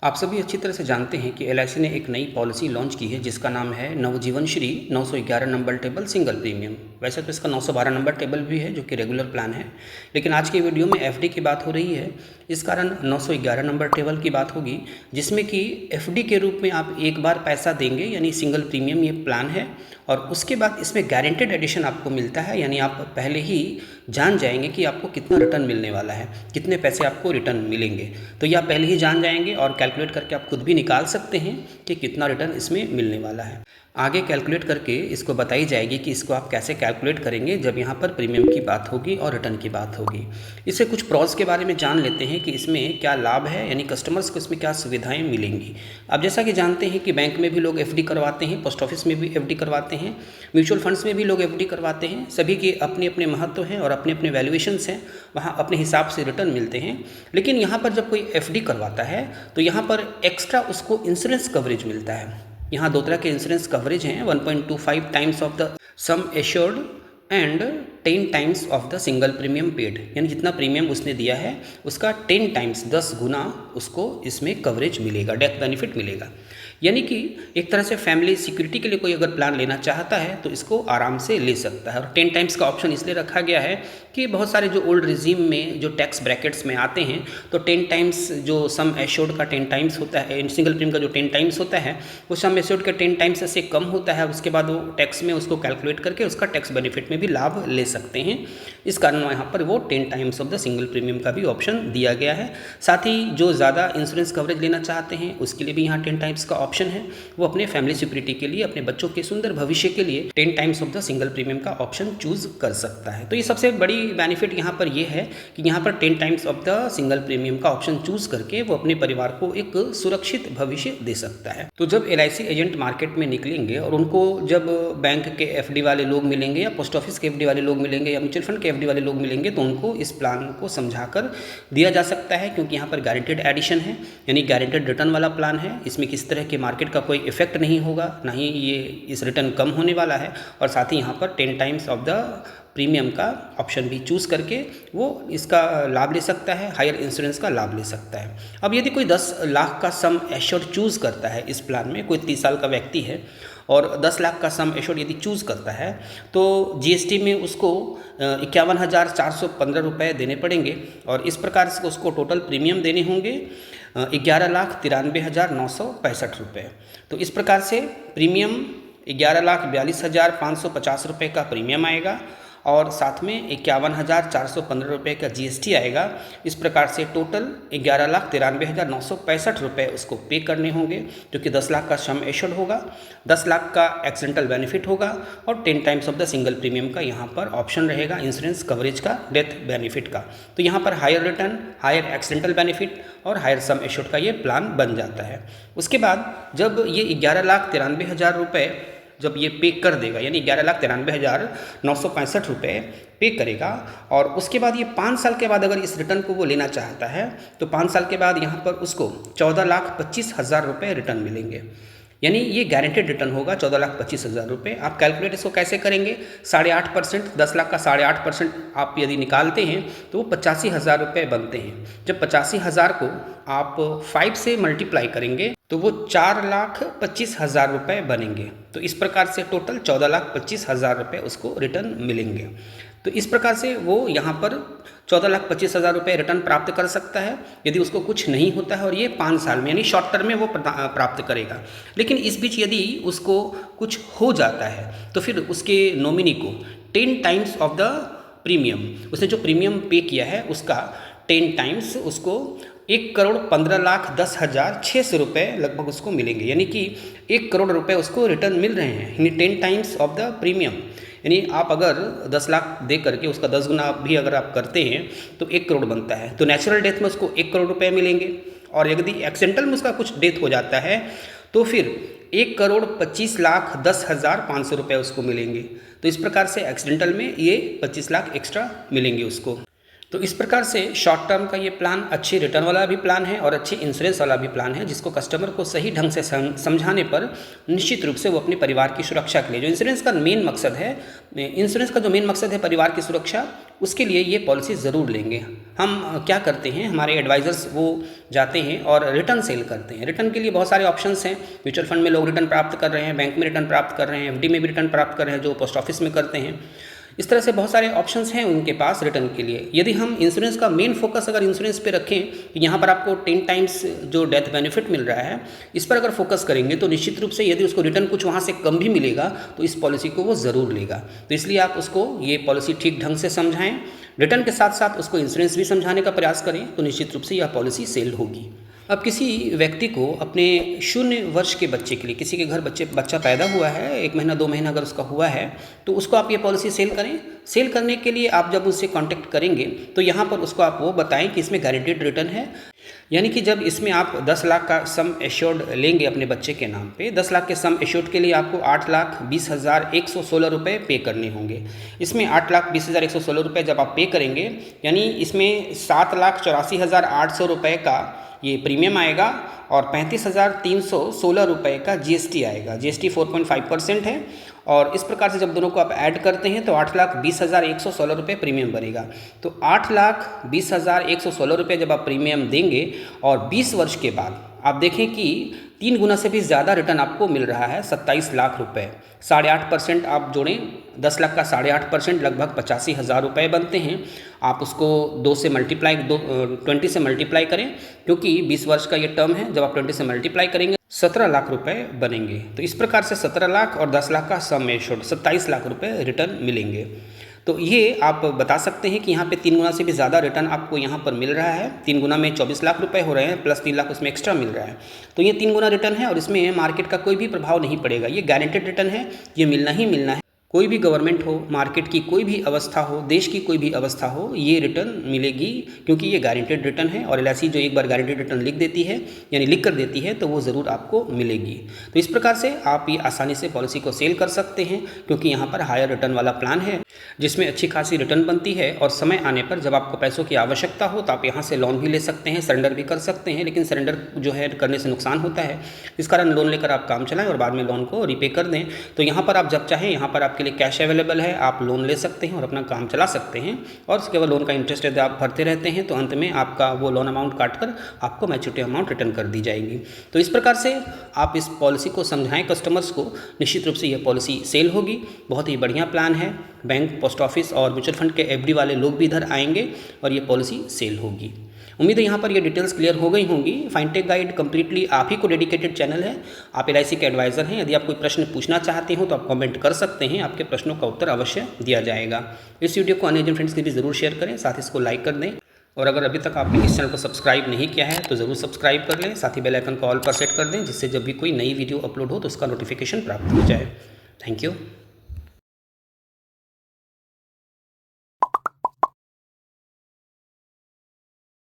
आप सभी अच्छी तरह से जानते हैं कि एलआईसी ने एक नई पॉलिसी लॉन्च की है जिसका नाम है Navjeevan Shri 911 number table single premium. वैसे तो इसका 912 नंबर टेबल भी है जो कि रेगुलर प्लान है, लेकिन आज की वीडियो में एफडी की बात हो रही है, इस कारण 911 नंबर टेबल की बात होगी, जिसमें कि एफडी के रूप में आप एक बार पैसा देंगे यानी सिंगल प्रीमियम ये प्लान है, और उसके बाद इसमें गारंटेड एडिशन आपको मिलता है, यानी आप पहले ही जान जाएंगे कि आपको कितना रिटर्न मिलने वाला है, कितने पैसे आपको रिटर्न मिलेंगे। तो ये आप पहले ही जान जाएंगे और कैलकुलेट करके आप खुद भी निकाल सकते हैं कि कितना रिटर्न इसमें मिलने वाला है। आगे कैलकुलेट करके इसको बताई जाएगी कि इसको आप कैसे कैलकुलेट करेंगे जब यहाँ पर प्रीमियम की बात होगी और रिटर्न की बात होगी। इससे कुछ प्रॉस के बारे में जान लेते हैं कि इसमें क्या लाभ है, यानी कस्टमर्स को इसमें क्या सुविधाएं मिलेंगी। अब जैसा कि जानते हैं कि बैंक में भी लोग एफडी करवाते हैं, पोस्ट ऑफिस में भी एफडी करवाते हैं, म्यूचुअल फंड्स में भी लोग एफडी करवाते हैं। सभी के अपने अपने महत्व हैं और अपने अपने वैल्यूएशंस हैं, वहाँ अपने हिसाब से रिटर्न मिलते हैं। लेकिन यहाँ पर जब कोई एफडी करवाता है तो यहाँ पर एक्स्ट्रा उसको इंश्योरेंस कवरेज मिलता है। यहाँ दो तरह के इंश्योरेंस कवरेज हैं, 1.25 times of the sum assured and 10 times of the single premium paid, यानी जितना प्रीमियम उसने दिया है उसका 10 टाइम्स 10 गुना उसको इसमें कवरेज मिलेगा, डेथ बेनिफिट मिलेगा। यानी कि एक तरह से फैमिली सिक्योरिटी के लिए कोई अगर प्लान लेना चाहता है तो इसको आराम से ले सकता है। और 10 टाइम्स का ऑप्शन इसलिए रखा गया है कि बहुत सारे जो ओल्ड रिजीम में जो टैक्स ब्रैकेट्स में आते हैं तो 10 टाइम्स जो सम एश्योर्ड का 10 टाइम्स होता है, सिंगल प्रीमियम का जो 10 टाइम्स होता है वो सम एश्योर्ड का 10 टाइम्स से कम होता है। उसके बाद वो टैक्स में उसको कैलकुलेट करके उसका टैक्स बेनिफिट में भी लाभ ले सकते हैं। इस कारण यहाँ पर वो 10 times of the single premium का भी ऑप्शन दिया गया है। साथ ही जो ज़्यादा इंश्योरेंस कवरेज लेना चाहते हैं उसके लिए भी यहाँ 10 टाइम्स का ऑप्शन है, वो अपने फैमिली सिक्योरिटी के लिए, अपने बच्चों के सुंदर भविष्य के लिए 10 times of the single premium का ऑप्शन चूज कर सकता है। तो ये सबसे बड़ी बेनिफिट यहाँ पर ये है कि यहाँ पर 10 times of the single premium का ऑप्शन चूज करके वो अपने परिवार को एक सुरक्षित भविष्य दे सकता है। तो जब एलआईसी एजेंट मार्केट में निकलेंगे और उनको जब बैंक के एफडी वाले लोग मिलेंगे या पोस्ट ऑफिस के एफडी वाले लोग मिलेंगे या म्यूचुअल फंड के एफडी वाले लोग मिलेंगे तो उनको इस प्लान को समझाकर दिया जा सकता है, क्योंकि यहाँ पर गारंटेड एडिशन है, यानी गारंटेड रिटर्न वाला प्लान है। इसमें किस तरह के मार्केट का कोई इफेक्ट नहीं होगा, ना ही ये इस रिटर्न कम होने वाला है, और साथ ही यहाँ पर 10 टाइम्स ऑफ द प्रीमियम का ऑप्शन भी चूज़ करके वो इसका लाभ ले सकता है, हायर इंश्योरेंस का लाभ ले सकता है। अब यदि कोई 10 लाख का सम एश्योर्ड चूज़ करता है इस प्लान में, कोई 30 साल का व्यक्ति है और 10 लाख का सम एश्योर्ड यदि चूज़ करता है तो जीएसटी में उसको 51,415 रुपये देने पड़ेंगे, और इस प्रकार से उसको टोटल प्रीमियम देने होंगे 11,93,965 रुपये। तो इस प्रकार से प्रीमियम 11,42,550 रुपये का प्रीमियम आएगा और साथ में 51,415 रुपये का जीएसटी आएगा। इस प्रकार से टोटल 11,93,965 रुपये उसको पे करने होंगे, जो कि 10 लाख का सम एश्योर्ड होगा, 10 लाख का एक्सीडेंटल बेनिफिट होगा और 10 times of the single premium का यहाँ पर ऑप्शन रहेगा इंश्योरेंस कवरेज का, डेथ बेनिफिट का। तो यहाँ पर higher return, higher accidental benefit और हायर सम एश्योर्ड का ये प्लान बन जाता है। उसके बाद जब ये 11,93,000 रुपये जब ये पे कर देगा, यानी 11,93,965 रुपये पे करेगा, और उसके बाद ये 5 साल के बाद अगर इस रिटर्न को वो लेना चाहता है तो 5 साल के बाद यहाँ पर उसको 14,25,000 रुपये रिटर्न मिलेंगे, यानी ये गारंटेड रिटर्न होगा 14,25,000 रुपये। आप कैलकुलेट इसको कैसे करेंगे, 8.5%, 10 लाख का 8.5% आप यदि निकालते हैं तो वो 85,000 रुपये बनते हैं। जब 85,000 को आप 5 से मल्टीप्लाई करेंगे तो वो 4,25,000 रुपये बनेंगे। तो इस प्रकार से टोटल 14,25,000 रुपये उसको रिटर्न मिलेंगे। तो इस प्रकार से वो यहाँ पर 14,25,000 रुपये रिटर्न प्राप्त कर सकता है यदि उसको कुछ नहीं होता है, और ये 5 साल में यानी शॉर्ट टर्म में वो प्राप्त करेगा। लेकिन इस बीच यदि उसको कुछ हो जाता है तो फिर उसके नॉमिनी को 10 टाइम्स ऑफ द प्रीमियम, उसने जो प्रीमियम पे किया है उसका 10 टाइम्स उसको 1,15,10,600 रुपये लगभग उसको मिलेंगे, यानी कि 1 करोड़ रुपये उसको रिटर्न मिल रहे हैं, यानी 10 टाइम्स ऑफ द प्रीमियम। यानी आप अगर 10 लाख दे करके उसका 10 गुना भी अगर आप करते हैं तो 1 करोड़ बनता है। तो नेचुरल डेथ में उसको 1 करोड़ रुपये मिलेंगे, और यदि एक्सीडेंटल में उसका कुछ डेथ हो जाता है तो फिर 1,25,10,500 रुपये उसको मिलेंगे। तो इस प्रकार से एक्सीडेंटल में ये 25 लाख एक्स्ट्रा मिलेंगे उसको। तो इस प्रकार से शॉर्ट टर्म का ये प्लान अच्छी रिटर्न वाला भी प्लान है और अच्छी इंश्योरेंस वाला भी प्लान है, जिसको कस्टमर को सही ढंग से समझाने पर निश्चित रूप से वो अपने परिवार की सुरक्षा के लिए, जो इंश्योरेंस का मेन मकसद है, इंश्योरेंस का जो मेन मकसद है परिवार की सुरक्षा, उसके लिए ये पॉलिसी ज़रूर लेंगे। हम क्या करते हैं, हमारे एडवाइज़र्स वो जाते हैं और रिटर्न सेल करते हैं। रिटर्न के लिए बहुत सारे ऑप्शंस हैं। म्यूचुअल फंड में लोग रिटर्न प्राप्त कर रहे हैं, बैंक में रिटर्न प्राप्त कर रहे हैं, एफडी में भी रिटर्न प्राप्त कर रहे हैं, जो पोस्ट ऑफिस में करते हैं। इस तरह से बहुत सारे ऑप्शंस हैं उनके पास रिटर्न के लिए। यदि हम इंश्योरेंस का मेन फोकस अगर इंश्योरेंस पे रखें, तो यहाँ पर आपको 10 टाइम्स जो डेथ बेनिफिट मिल रहा है, इस पर अगर फोकस करेंगे तो निश्चित रूप से यदि उसको रिटर्न कुछ वहाँ से कम भी मिलेगा तो इस पॉलिसी को वो ज़रूर लेगा। तो इसलिए आप उसको ये पॉलिसी ठीक ढंग से समझाएं, रिटर्न के साथ साथ उसको इंश्योरेंस भी समझाने का प्रयास करें, तो निश्चित रूप से यह पॉलिसी सेल होगी। अब किसी व्यक्ति को अपने 0 वर्ष के बच्चे के लिए, किसी के घर बच्चा पैदा हुआ है, 1 महीना 2 महीना अगर उसका हुआ है, तो उसको आप ये पॉलिसी सेल करें। सेल करने के लिए आप जब उससे कांटेक्ट करेंगे तो यहाँ पर उसको आप वो बताएं कि इसमें गारंटीड रिटर्न है, यानी कि जब इसमें आप 10 लाख का सम एश्योर्ड लेंगे अपने बच्चे के नाम पे, 10 लाख के सम एश्योर्ड के लिए आपको 8,20,116 रुपये पे करने होंगे। इसमें 8,20,116 रुपये जब आप पे करेंगे, यानी इसमें 7,84,800 रुपये का ये प्रीमियम आएगा और 35,316 रुपये का जीएसटी आएगा। जीएसटी 4.5% है और इस प्रकार से जब दोनों को आप ऐड करते हैं तो 8,20,116 रुपये प्रीमियम बनेगा। तो 8,20,116 रुपये जब आप प्रीमियम देंगे और 20 वर्ष के बाद आप देखें कि 3 गुना से भी ज़्यादा रिटर्न आपको मिल रहा है, 27 लाख रुपये। 8.5% आप जोड़ें, 10 लाख का 8.5% लगभग 85,000 रुपये बनते हैं। आप उसको 20 से मल्टीप्लाई करें, क्योंकि 20 वर्ष का ये टर्म है। जब आप 20 से मल्टीप्लाई करेंगे 17 लाख रुपए बनेंगे। तो इस प्रकार से 17 लाख और 10 लाख का सम एश्योर्ड 27 लाख रुपए रिटर्न मिलेंगे। तो ये आप बता सकते हैं कि यहाँ पे 3 गुना से भी ज़्यादा रिटर्न आपको यहाँ पर मिल रहा है। 3 गुना में 24 लाख रुपए हो रहे हैं, प्लस 3 लाख उसमें एक्स्ट्रा मिल रहा है। तो ये 3 गुना रिटर्न है और इसमें मार्केट का कोई भी प्रभाव नहीं पड़ेगा। ये गारंटेड रिटर्न है, ये मिलना ही मिलना है। कोई भी गवर्नमेंट हो, मार्केट की कोई भी अवस्था हो, देश की कोई भी अवस्था हो, ये रिटर्न मिलेगी, क्योंकि ये गारंटेड रिटर्न है। और एलआईसी जो एक बार गारंटेड रिटर्न लिख देती है, यानी लिख कर देती है, तो वो ज़रूर आपको मिलेगी। तो इस प्रकार से आप ये आसानी से पॉलिसी को सेल कर सकते हैं, क्योंकि यहाँ पर हायर रिटर्न वाला प्लान है जिसमें अच्छी खासी रिटर्न बनती है। और समय आने पर जब आपको पैसों की आवश्यकता हो तो आप यहाँ से लोन भी ले सकते हैं, सरेंडर भी कर सकते हैं। लेकिन सरेंडर जो है करने से नुकसान होता है, इस कारण लोन लेकर आप काम चलाएं और बाद में लोन को रिपे कर दें। तो यहाँ पर आप जब चाहें, यहाँ पर आपके लिए कैश अवेलेबल है, आप लोन ले सकते हैं और अपना काम चला सकते हैं। और उसके बाद लोन का इंटरेस्ट यदि आप भरते रहते हैं तो अंत में आपका वो लोन अमाउंट काट कर आपको मैच्योरिटी अमाउंट रिटर्न कर दी जाएगी। तो इस प्रकार से आप इस पॉलिसी को समझाएं कस्टमर्स को, निश्चित रूप से यह पॉलिसी सेल होगी। बहुत ही बढ़िया प्लान है। बैंक, पोस्ट ऑफिस और म्यूचुअल फंड के एफडी वाले लोग भी इधर आएंगे और ये पॉलिसी सेल होगी। उम्मीद है यहाँ पर ये डिटेल्स क्लियर हो गई होंगी। फाइनटेक गाइड कंप्लीटली आप ही को डेडिकेटेड चैनल है। आप एलआईसी के एडवाइज़र हैं। यदि आप कोई प्रश्न पूछना चाहते हो तो आप कमेंट कर सकते हैं, आपके प्रश्नों का उत्तर अवश्य दिया जाएगा। इस वीडियो को अन्य फ्रेंड्स के भी ज़रूर शेयर करें, साथ ही इसको लाइक कर दें। और अगर अभी तक आपने इस चैनल को सब्सक्राइब नहीं किया है तो ज़रूर सब्सक्राइब कर लें, साथ ही बेल आइकन को ऑल पर सेट कर दें, जिससे जब भी कोई नई वीडियो अपलोड हो तो उसका नोटिफिकेशन प्राप्त हो जाए। Thank you.